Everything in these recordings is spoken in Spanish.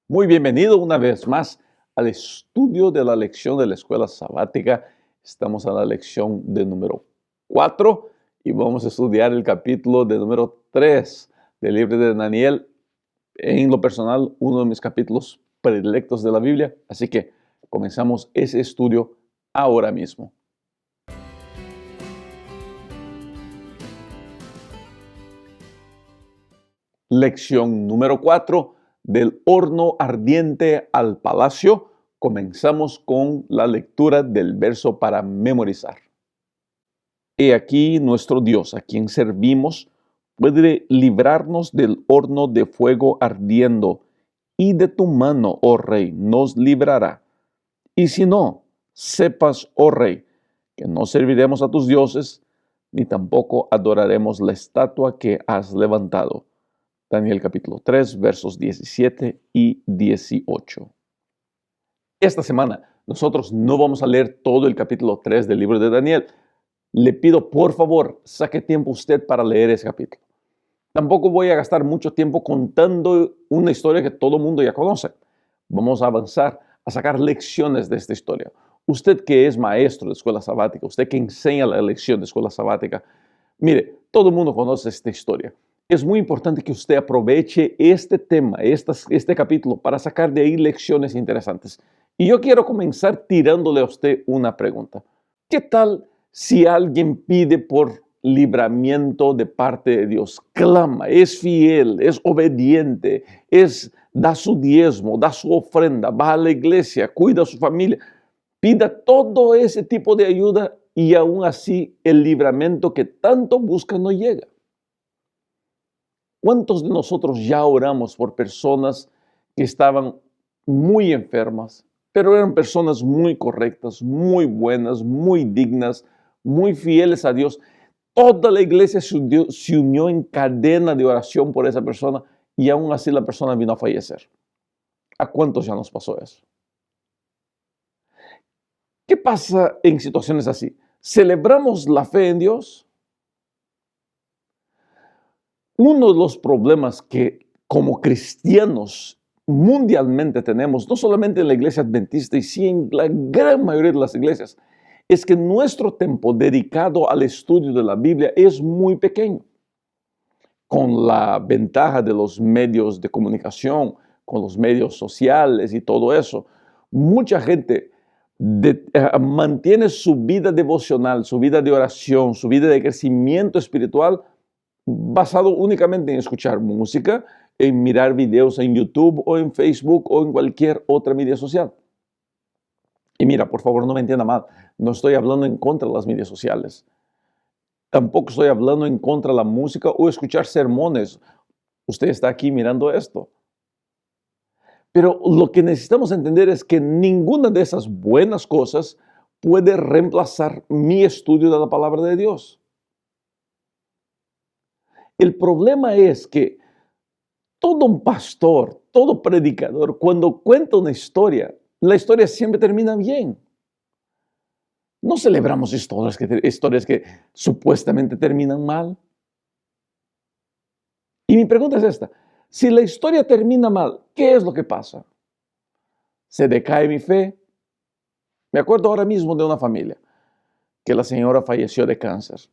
Muy bienvenido una vez más al estudio de la lección de la escuela sabática. Estamos a la lección de número 4 y vamos a estudiar el capítulo de número 3 del libro de Daniel. En lo personal, uno de mis capítulos predilectos de la Biblia. Así que comenzamos ese estudio ahora mismo. Lección número 4. Del horno ardiente al palacio. Comenzamos con la lectura del verso para memorizar. He aquí nuestro Dios, a quien servimos, puede librarnos del horno de fuego ardiendo, y de tu mano, oh Rey, nos librará. Y si no, sepas, oh Rey, que no serviremos a tus dioses, ni tampoco adoraremos la estatua que has levantado. Daniel capítulo 3, versos 17 y 18. Esta semana nosotros no vamos a leer todo el capítulo 3 del libro de Daniel. Le pido, por favor, saque tiempo usted para leer ese capítulo. Tampoco voy a gastar mucho tiempo contando una historia que todo el mundo ya conoce. Vamos a avanzar a sacar lecciones de esta historia. Usted que es maestro de escuela sabática, usted que enseña la lección de escuela sabática, mire, todo el mundo conoce esta historia. Es muy importante que usted aproveche este tema, este capítulo, para sacar de ahí lecciones interesantes. Y yo quiero comenzar tirándole a usted una pregunta. ¿Qué tal si alguien pide por libramiento de parte de Dios? Clama, es fiel, es obediente, da su diezmo, da su ofrenda, va a la iglesia, cuida a su familia. Pida todo ese tipo de ayuda y aún así el libramiento que tanto busca no llega. ¿Cuántos de nosotros ya oramos por personas que estaban muy enfermas, pero eran personas muy correctas, muy buenas, muy dignas, muy fieles a Dios? Toda la iglesia se unió en cadena de oración por esa persona y aún así la persona vino a fallecer. ¿A cuántos ya nos pasó eso? ¿Qué pasa en situaciones así? ¿Celebramos la fe en Dios? Uno de los problemas que como cristianos mundialmente tenemos, no solamente en la iglesia adventista y sí en la gran mayoría de las iglesias, es que nuestro tiempo dedicado al estudio de la Biblia es muy pequeño. Con la ventaja de los medios de comunicación, con los medios sociales y todo eso, mucha gente mantiene su vida devocional, su vida de oración, su vida de crecimiento espiritual basado únicamente en escuchar música, en mirar videos en YouTube o en Facebook o en cualquier otra media social. Y mira, por favor, no me entienda mal, no estoy hablando en contra de las medias sociales. Tampoco estoy hablando en contra de la música o escuchar sermones. Usted está aquí mirando esto. Pero lo que necesitamos entender es que ninguna de esas buenas cosas puede reemplazar mi estudio de la palabra de Dios. El problema es que todo un pastor, todo predicador, cuando cuenta una historia, la historia siempre termina bien. No celebramos historias que supuestamente terminan mal. Y mi pregunta es esta: si la historia termina mal, ¿qué es lo que pasa? ¿Se decae mi fe? Me acuerdo ahora mismo de una familia que la señora falleció de cáncer.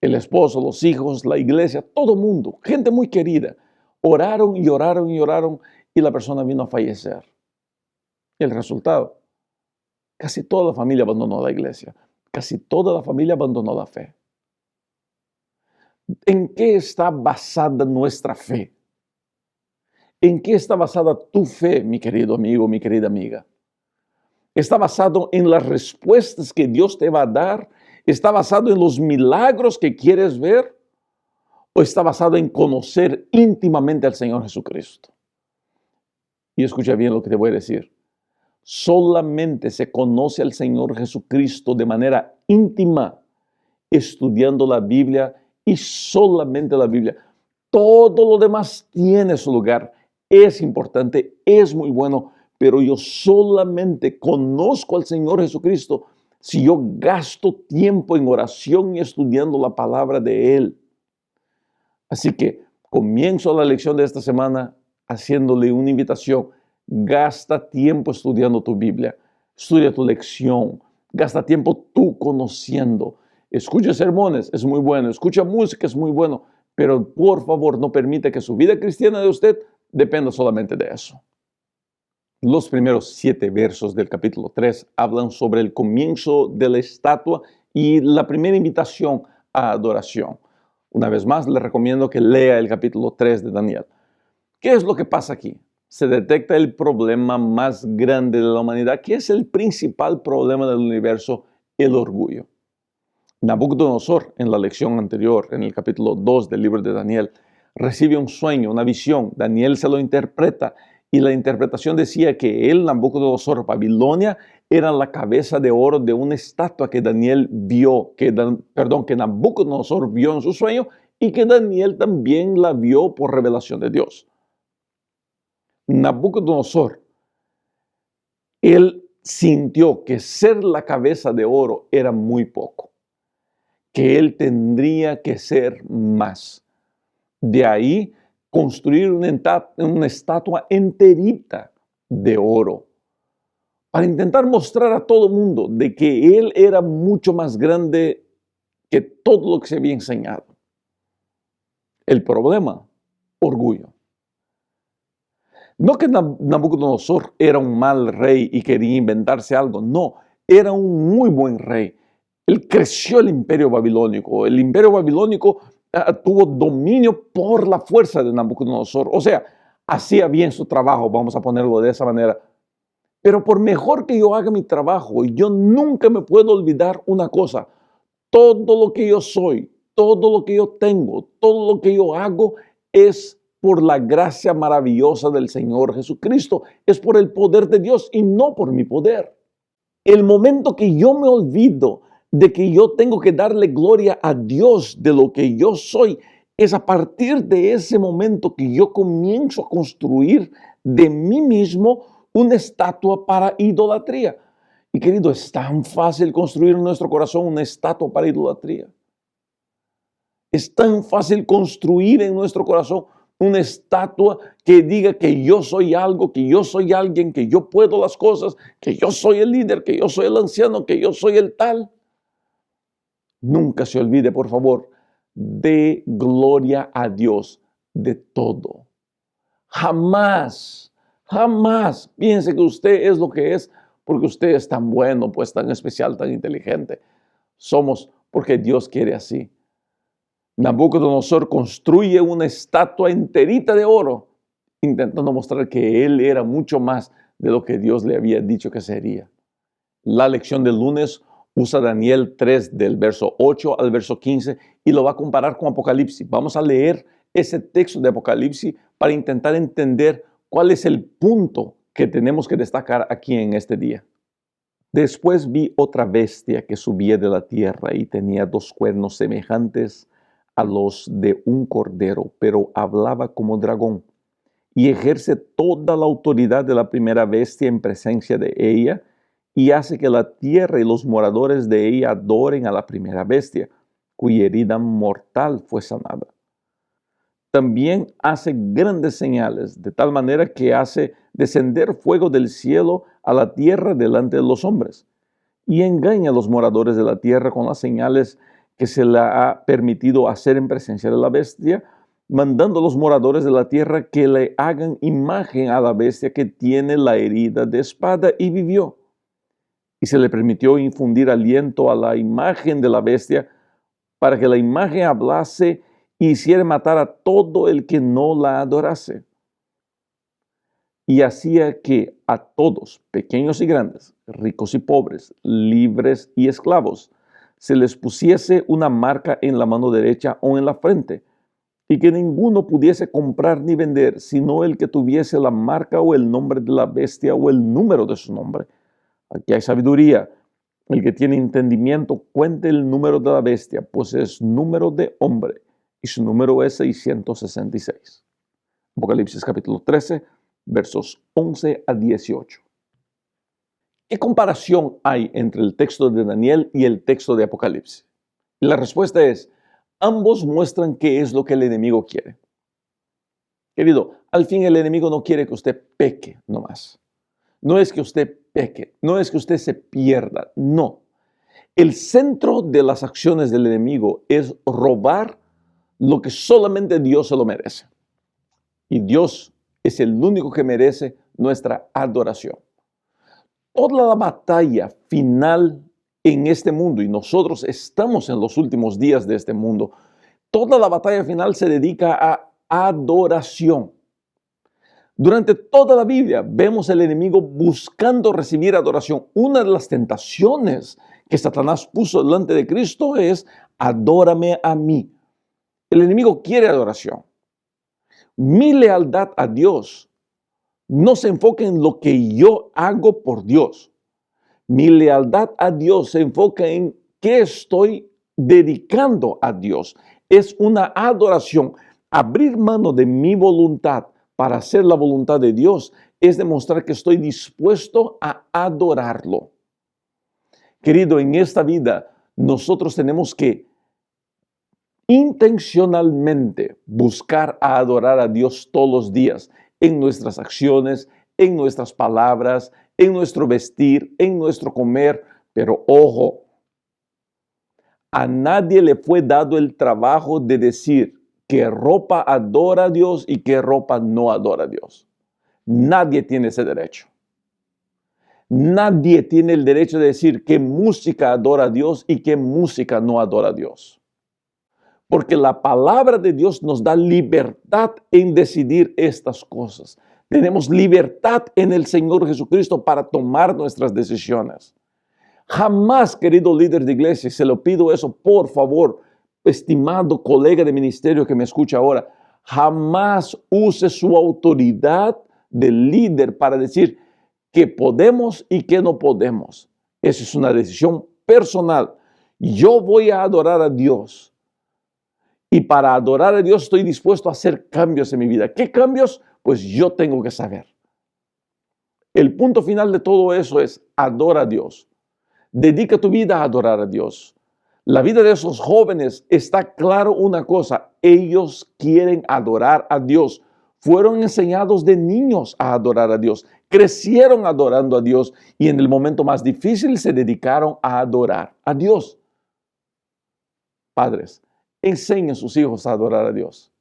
El esposo, los hijos, la iglesia, todo el mundo, gente muy querida, oraron y oraron y oraron y la persona vino a fallecer. El resultado: casi toda la familia abandonó la iglesia, casi toda la familia abandonó la fe. ¿En qué está basada nuestra fe? ¿En qué está basada tu fe, mi querido amigo, mi querida amiga? ¿Está basado en las respuestas que Dios te va a dar? ¿Está basado en los milagros que quieres ver? ¿O está basado en conocer íntimamente al Señor Jesucristo? Y escucha bien lo que te voy a decir. Solamente se conoce al Señor Jesucristo de manera íntima, estudiando la Biblia y solamente la Biblia. Todo lo demás tiene su lugar, es importante, es muy bueno, pero yo solamente conozco al Señor Jesucristo si yo gasto tiempo en oración y estudiando la palabra de Él. Así que comienzo la lección de esta semana haciéndole una invitación. Gasta tiempo estudiando tu Biblia, estudia tu lección, gasta tiempo tú conociendo. Escucha sermones, es muy bueno, escucha música, es muy bueno, pero por favor no permita que su vida cristiana de usted dependa solamente de eso. Los primeros 7 versos del capítulo 3 hablan sobre el comienzo de la estatua y la primera invitación a adoración. Una vez más, le recomiendo que lea el capítulo 3 de Daniel. ¿Qué es lo que pasa aquí? Se detecta el problema más grande de la humanidad, que es el principal problema del universo, el orgullo. Nabucodonosor, en la lección anterior, en el capítulo 2 del libro de Daniel, recibe un sueño, una visión. Daniel se lo interpreta y la interpretación decía que él, Nabucodonosor, Babilonia, era la cabeza de oro de una estatua que Daniel vio, que Nabucodonosor vio en su sueño y que Daniel también la vio por revelación de Dios. Nabucodonosor, él sintió que ser la cabeza de oro era muy poco, que él tendría que ser más. De ahí construir una estatua enterita de oro para intentar mostrar a todo el mundo de que él era mucho más grande que todo lo que se había enseñado. El problema, orgullo. No que Nabucodonosor era un mal rey y quería inventarse algo, no, era un muy buen rey. Él creció el imperio babilónico. El imperio babilónico tuvo dominio por la fuerza de Nabucodonosor. O sea, hacía bien su trabajo, vamos a ponerlo de esa manera. Pero por mejor que yo haga mi trabajo, yo nunca me puedo olvidar una cosa. Todo lo que yo soy, todo lo que yo tengo, todo lo que yo hago es por la gracia maravillosa del Señor Jesucristo. Es por el poder de Dios y no por mi poder. El momento que yo me olvido de que yo tengo que darle gloria a Dios de lo que yo soy, es a partir de ese momento que yo comienzo a construir de mí mismo una estatua para idolatría. Y querido, es tan fácil construir en nuestro corazón una estatua para idolatría. Es tan fácil construir en nuestro corazón una estatua que diga que yo soy algo, que yo soy alguien, que yo puedo las cosas, que yo soy el líder, que yo soy el anciano, que yo soy el tal. Nunca se olvide, por favor, de gloria a Dios de todo. Jamás, jamás piense que usted es lo que es porque usted es tan bueno, pues tan especial, tan inteligente. Somos porque Dios quiere así. Nabucodonosor construye una estatua enterita de oro, intentando mostrar que él era mucho más de lo que Dios le había dicho que sería. La lección del lunes usa Daniel 3 del verso 8 al verso 15 y lo va a comparar con Apocalipsis. Vamos a leer ese texto de Apocalipsis para intentar entender cuál es el punto que tenemos que destacar aquí en este día. Después vi otra bestia que subía de la tierra y tenía 2 cuernos semejantes a los de un cordero, pero hablaba como dragón y ejerce toda la autoridad de la primera bestia en presencia de ella y hace que la tierra y los moradores de ella adoren a la primera bestia, cuya herida mortal fue sanada. También hace grandes señales, de tal manera que hace descender fuego del cielo a la tierra delante de los hombres, y engaña a los moradores de la tierra con las señales que se le ha permitido hacer en presencia de la bestia, mandando a los moradores de la tierra que le hagan imagen a la bestia que tiene la herida de espada y vivió. Y se le permitió infundir aliento a la imagen de la bestia para que la imagen hablase y hiciera matar a todo el que no la adorase. Y hacía que a todos, pequeños y grandes, ricos y pobres, libres y esclavos, se les pusiese una marca en la mano derecha o en la frente, y que ninguno pudiese comprar ni vender, sino el que tuviese la marca o el nombre de la bestia o el número de su nombre. Aquí hay sabiduría. El que tiene entendimiento cuente el número de la bestia, pues es número de hombre, y su número es 666. Apocalipsis capítulo 13, versos 11 a 18. ¿Qué comparación hay entre el texto de Daniel y el texto de Apocalipsis? Y la respuesta es, ambos muestran qué es lo que el enemigo quiere. Querido, al fin el enemigo no quiere que usted peque nomás. No es que usted peque, no es que usted se pierda, no. El centro de las acciones del enemigo es robar lo que solamente Dios se lo merece. Y Dios es el único que merece nuestra adoración. Toda la batalla final en este mundo, y nosotros estamos en los últimos días de este mundo, toda la batalla final se dedica a adoración. Durante toda la Biblia vemos al enemigo buscando recibir adoración. Una de las tentaciones que Satanás puso delante de Cristo es: adórame a mí. El enemigo quiere adoración. Mi lealtad a Dios no se enfoca en lo que yo hago por Dios. Mi lealtad a Dios se enfoca en qué estoy dedicando a Dios. Es una adoración. Abrir mano de mi voluntad para hacer la voluntad de Dios es demostrar que estoy dispuesto a adorarlo. Querido, en esta vida nosotros tenemos que intencionalmente buscar a adorar a Dios todos los días, en nuestras acciones, en nuestras palabras, en nuestro vestir, en nuestro comer. Pero ojo, a nadie le fue dado el trabajo de decir qué ropa adora a Dios y qué ropa no adora a Dios. Nadie tiene ese derecho. Nadie tiene el derecho de decir qué música adora a Dios y qué música no adora a Dios. Porque la palabra de Dios nos da libertad en decidir estas cosas. Tenemos libertad en el Señor Jesucristo para tomar nuestras decisiones. Jamás, querido líder de iglesia, se lo pido eso, por favor, estimado colega de ministerio que me escucha ahora, jamás use su autoridad de líder para decir qué podemos y qué no podemos. Esa es una decisión personal. Yo voy a adorar a Dios. Y para adorar a Dios estoy dispuesto a hacer cambios en mi vida. ¿Qué cambios? Pues yo tengo que saber. El punto final de todo eso es: adora a Dios. Dedica tu vida a adorar a Dios. La vida de esos jóvenes está claro una cosa: ellos quieren adorar a Dios. Fueron enseñados de niños a adorar a Dios. Crecieron adorando a Dios y en el momento más difícil se dedicaron a adorar a Dios. Padres, enseñen a sus hijos a adorar a Dios.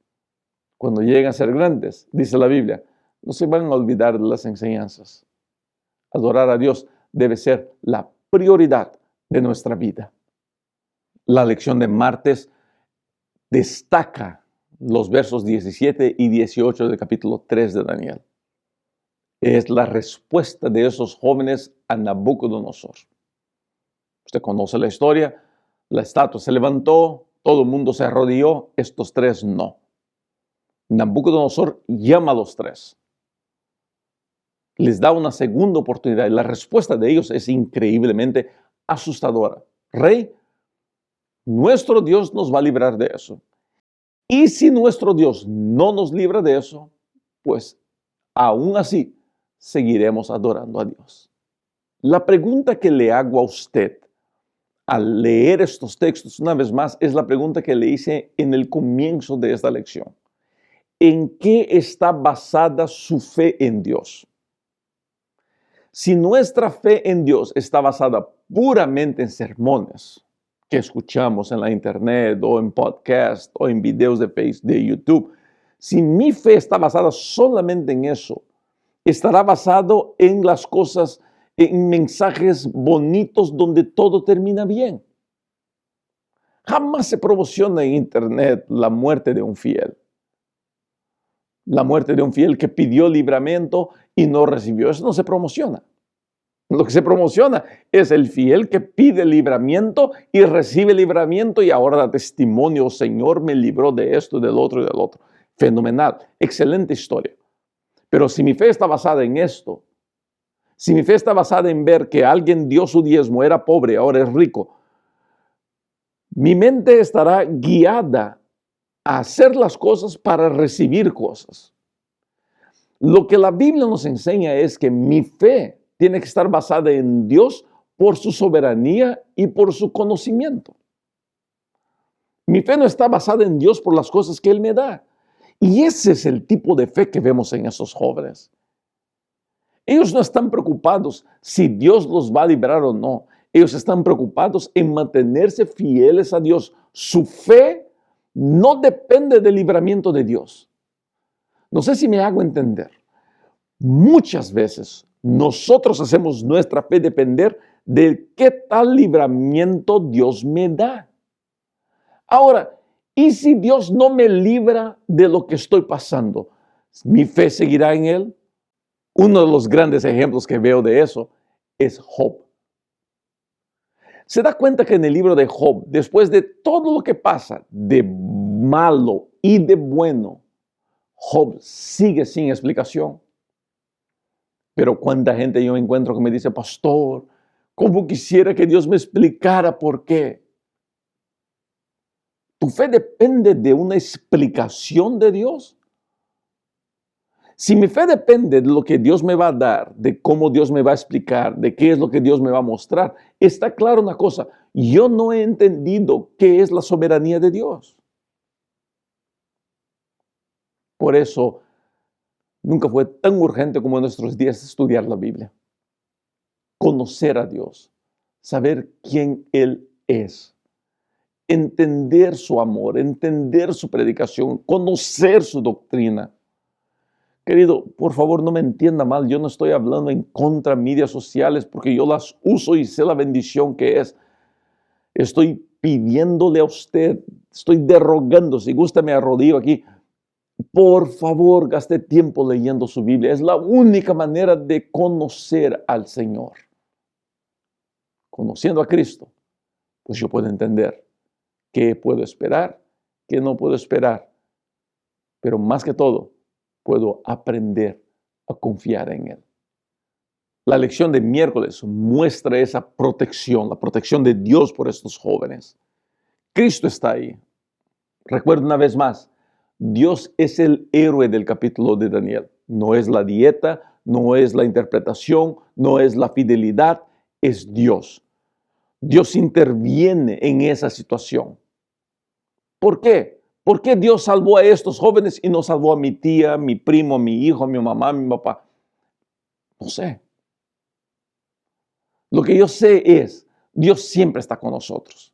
Cuando lleguen a ser grandes, dice la Biblia, no se van a olvidar de las enseñanzas. Adorar a Dios debe ser la prioridad de nuestra vida. La lección de martes destaca los versos 17 y 18 del capítulo 3 de Daniel. Es la respuesta de esos jóvenes a Nabucodonosor. Usted conoce la historia. La estatua se levantó, todo el mundo se arrodilló, estos tres no. Nabucodonosor llama a los tres. Les da una segunda oportunidad y la respuesta de ellos es increíblemente asustadora. Rey, nuestro Dios nos va a librar de eso. Y si nuestro Dios no nos libra de eso, pues aún así seguiremos adorando a Dios. La pregunta que le hago a usted al leer estos textos una vez más es la pregunta que le hice en el comienzo de esta lección. ¿En qué está basada su fe en Dios? Si nuestra fe en Dios está basada puramente en sermones que escuchamos en la internet o en podcast o en videos de Facebook, de YouTube, si mi fe está basada solamente en eso, estará basado en las cosas, en mensajes bonitos donde todo termina bien. Jamás se promociona en internet la muerte de un fiel. La muerte de un fiel que pidió libramiento y no recibió. Eso no se promociona. Lo que se promociona es el fiel que pide libramiento y recibe libramiento y ahora da testimonio: Señor me libró de esto, del otro y del otro. Fenomenal, excelente historia. Pero si mi fe está basada en esto, si mi fe está basada en ver que alguien dio su diezmo, era pobre, ahora es rico, mi mente estará guiada a hacer las cosas para recibir cosas. Lo que la Biblia nos enseña es que mi fe tiene que estar basada en Dios por su soberanía y por su conocimiento. Mi fe no está basada en Dios por las cosas que Él me da. Y ese es el tipo de fe que vemos en esos jóvenes. Ellos no están preocupados si Dios los va a liberar o no. Ellos están preocupados en mantenerse fieles a Dios. Su fe no depende del libramiento de Dios. No sé si me hago entender. Muchas veces nosotros hacemos nuestra fe depender de qué tal libramiento Dios me da. Ahora, ¿y si Dios no me libra de lo que estoy pasando? ¿Mi fe seguirá en Él? Uno de los grandes ejemplos que veo de eso es Job. Se da cuenta que en el libro de Job, después de todo lo que pasa, de malo y de bueno, Job sigue sin explicación. Pero cuánta gente yo encuentro que me dice, pastor, ¿cómo quisiera que Dios me explicara por qué? ¿Tu fe depende de una explicación de Dios? Si mi fe depende de lo que Dios me va a dar, de cómo Dios me va a explicar, de qué es lo que Dios me va a mostrar, está claro una cosa, yo no he entendido qué es la soberanía de Dios. Por eso, nunca fue tan urgente como en nuestros días estudiar la Biblia, conocer a Dios, saber quién Él es, entender su amor, entender su predicación, conocer su doctrina. Querido, por favor no me entienda mal, yo no estoy hablando en contra de medias sociales porque yo las uso y sé la bendición que es. Estoy pidiéndole a usted, estoy derrogando, si gusta me arrodillo aquí, por favor gaste tiempo leyendo su Biblia. Es la única manera de conocer al Señor. Conociendo a Cristo, pues yo puedo entender qué puedo esperar, qué no puedo esperar, pero más que todo, puedo aprender a confiar en Él. La lección de miércoles muestra esa protección, la protección de Dios por estos jóvenes. Cristo está ahí. Recuerda una vez más, Dios es el héroe del capítulo de Daniel. No es la dieta, no es la interpretación, no es la fidelidad, es Dios. Dios interviene en esa situación. ¿Por qué? ¿Por qué Dios salvó a estos jóvenes y no salvó a mi tía, mi primo, mi hijo, mi mamá, mi papá? No sé. Lo que yo sé es, Dios siempre está con nosotros.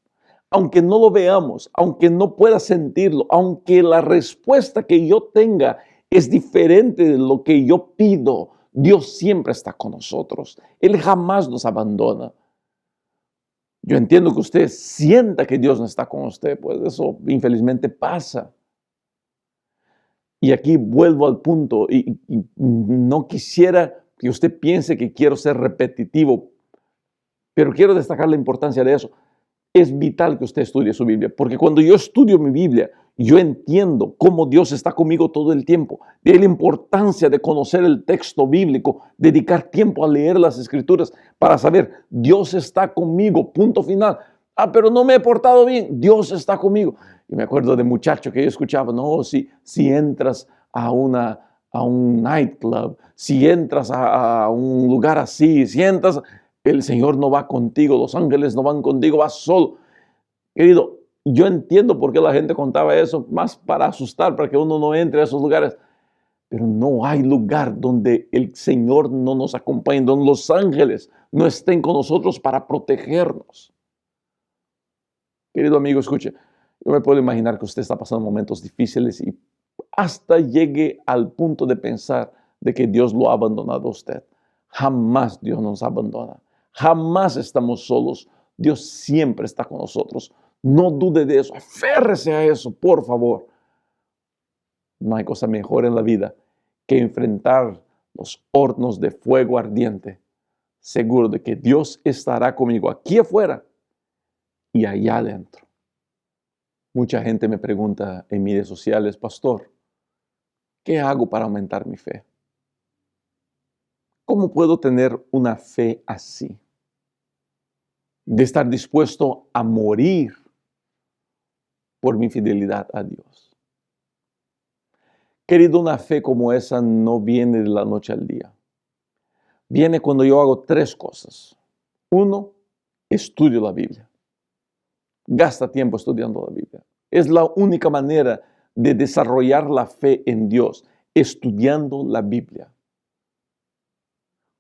Aunque no lo veamos, aunque no pueda sentirlo, aunque la respuesta que yo tenga es diferente de lo que yo pido, Dios siempre está con nosotros. Él jamás nos abandona. Yo entiendo que usted sienta que Dios no está con usted, pues eso infelizmente pasa. Y aquí vuelvo al punto y no quisiera que usted piense que quiero ser repetitivo, pero quiero destacar la importancia de eso. Es vital que usted estudie su Biblia, porque cuando yo estudio mi Biblia, yo entiendo cómo Dios está conmigo todo el tiempo. De ahí la importancia de conocer el texto bíblico, dedicar tiempo a leer las Escrituras para saber, Dios está conmigo, punto final. Ah, pero no me he portado bien, Dios está conmigo. Y me acuerdo de muchacho que yo escuchaba, no, si entras a un nightclub, si entras a un lugar así, si entras, el Señor no va contigo, los ángeles no van contigo, vas solo. Querido, yo entiendo por qué la gente contaba eso, más para asustar, para que uno no entre a esos lugares. Pero no hay lugar donde el Señor no nos acompañe, donde los ángeles no estén con nosotros para protegernos. Querido amigo, escuche, yo me puedo imaginar que usted está pasando momentos difíciles y hasta llegue al punto de pensar de que Dios lo ha abandonado a usted. Jamás Dios nos abandona. Jamás estamos solos. Dios siempre está con nosotros. No dude de eso. Aférrese a eso, por favor. No hay cosa mejor en la vida que enfrentar los hornos de fuego ardiente, seguro de que Dios estará conmigo aquí afuera y allá adentro. Mucha gente me pregunta en mis redes sociales, pastor, ¿qué hago para aumentar mi fe? ¿Cómo puedo tener una fe así? De estar dispuesto a morir por mi fidelidad a Dios. Querido, una fe como esa no viene de la noche al día. Viene cuando yo hago tres cosas. Uno, estudio la Biblia. Gasta tiempo estudiando la Biblia. Es la única manera de desarrollar la fe en Dios estudiando la Biblia.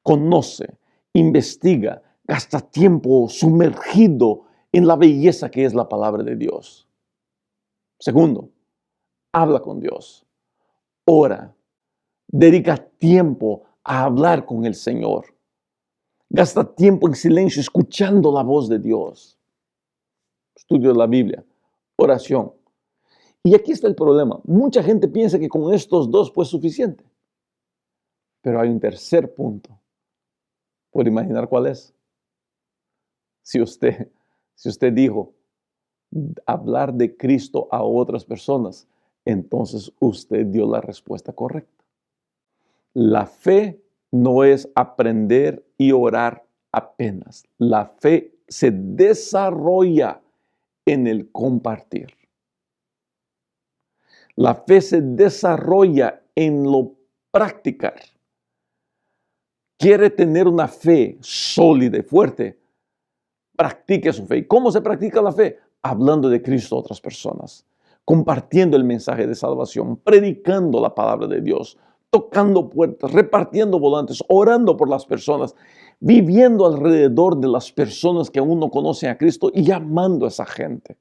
Conoce, investiga, gasta tiempo sumergido en la belleza que es la palabra de Dios. Segundo, habla con Dios. Ora. Dedica tiempo a hablar con el Señor. Gasta tiempo en silencio escuchando la voz de Dios. Estudio de la Biblia, oración. Y aquí está el problema. Mucha gente piensa que con estos dos pues es suficiente. Pero hay un tercer punto. ¿Puede imaginar cuál es? Si usted dijo hablar de Cristo a otras personas, entonces usted dio la respuesta correcta. La fe no es aprender y orar apenas. La fe se desarrolla en el compartir. La fe se desarrolla en lo practicar. Quiere tener una fe sólida y fuerte, practique su fe. ¿Y cómo se practica la fe? Hablando de Cristo a otras personas, compartiendo el mensaje de salvación, predicando la palabra de Dios, tocando puertas, repartiendo volantes, orando por las personas, viviendo alrededor de las personas que aún no conocen a Cristo y llamando a esa gente.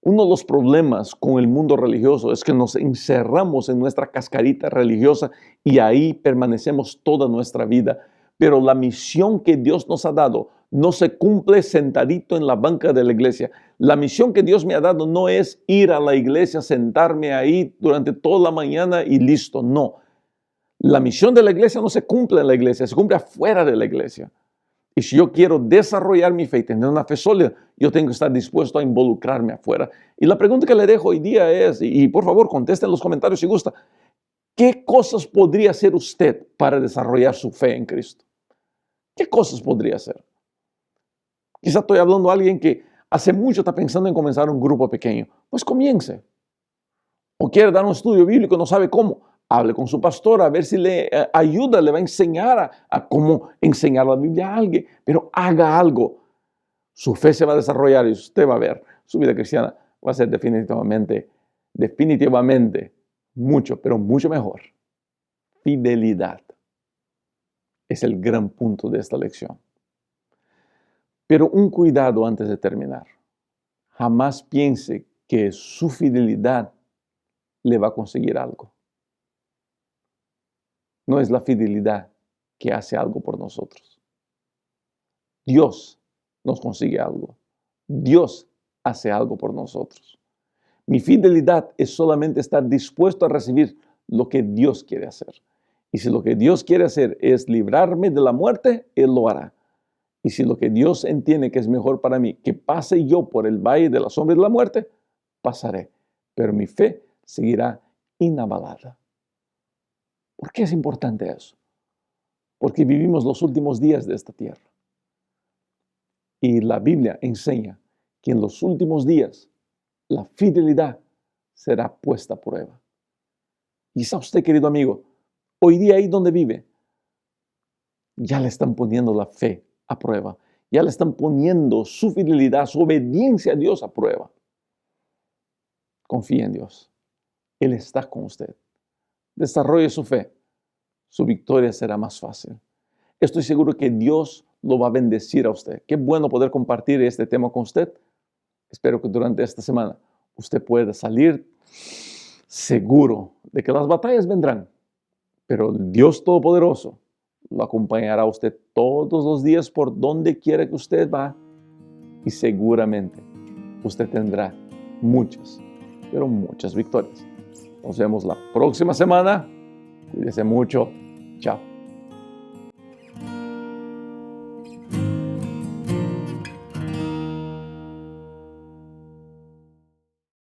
Uno de los problemas con el mundo religioso es que nos encerramos en nuestra cascarita religiosa y ahí permanecemos toda nuestra vida. Pero la misión que Dios nos ha dado no se cumple sentadito en la banca de la iglesia. La misión que Dios me ha dado no es ir a la iglesia, sentarme ahí durante toda la mañana y listo. No. La misión de la iglesia no se cumple en la iglesia, se cumple afuera de la iglesia. Y si yo quiero desarrollar mi fe y tener una fe sólida, yo tengo que estar dispuesto a involucrarme afuera. Y la pregunta que le dejo hoy día es, y por favor conteste en los comentarios si gusta, ¿qué cosas podría hacer usted para desarrollar su fe en Cristo? ¿Qué cosas podría hacer? Quizá estoy hablando a alguien que hace mucho está pensando en comenzar un grupo pequeño. Pues comience. O quiere dar un estudio bíblico, no sabe cómo. Hable con su pastor a ver si le ayuda, le va a enseñar a cómo enseñar la Biblia a alguien. Pero haga algo. Su fe se va a desarrollar y usted va a ver. Su vida cristiana va a ser definitivamente mucho, pero mucho mejor. Fidelidad es el gran punto de esta lección. Pero un cuidado antes de terminar. Jamás piense que su fidelidad le va a conseguir algo. No es la fidelidad que hace algo por nosotros. Dios nos consigue algo. Dios hace algo por nosotros. Mi fidelidad es solamente estar dispuesto a recibir lo que Dios quiere hacer. Y si lo que Dios quiere hacer es librarme de la muerte, Él lo hará. Y si lo que Dios entiende que es mejor para mí, que pase yo por el valle de la sombra de la muerte, pasaré. Pero mi fe seguirá inabalada. ¿Por qué es importante eso? Porque vivimos los últimos días de esta tierra. Y la Biblia enseña que en los últimos días la fidelidad será puesta a prueba. Quizá usted, querido amigo, hoy día ahí donde vive, ya le están poniendo la fe a prueba. Ya le están poniendo su fidelidad, su obediencia a Dios a prueba. Confía en Dios. Él está con usted. Desarrolle su fe. Su victoria será más fácil. Estoy seguro que Dios lo va a bendecir a usted. Qué bueno poder compartir este tema con usted. Espero que durante esta semana usted pueda salir seguro de que las batallas vendrán, pero Dios Todopoderoso lo acompañará a usted todos los días por donde quiera que usted va y seguramente usted tendrá muchas, pero muchas victorias. Nos vemos la próxima semana. Cuídese mucho. Chao.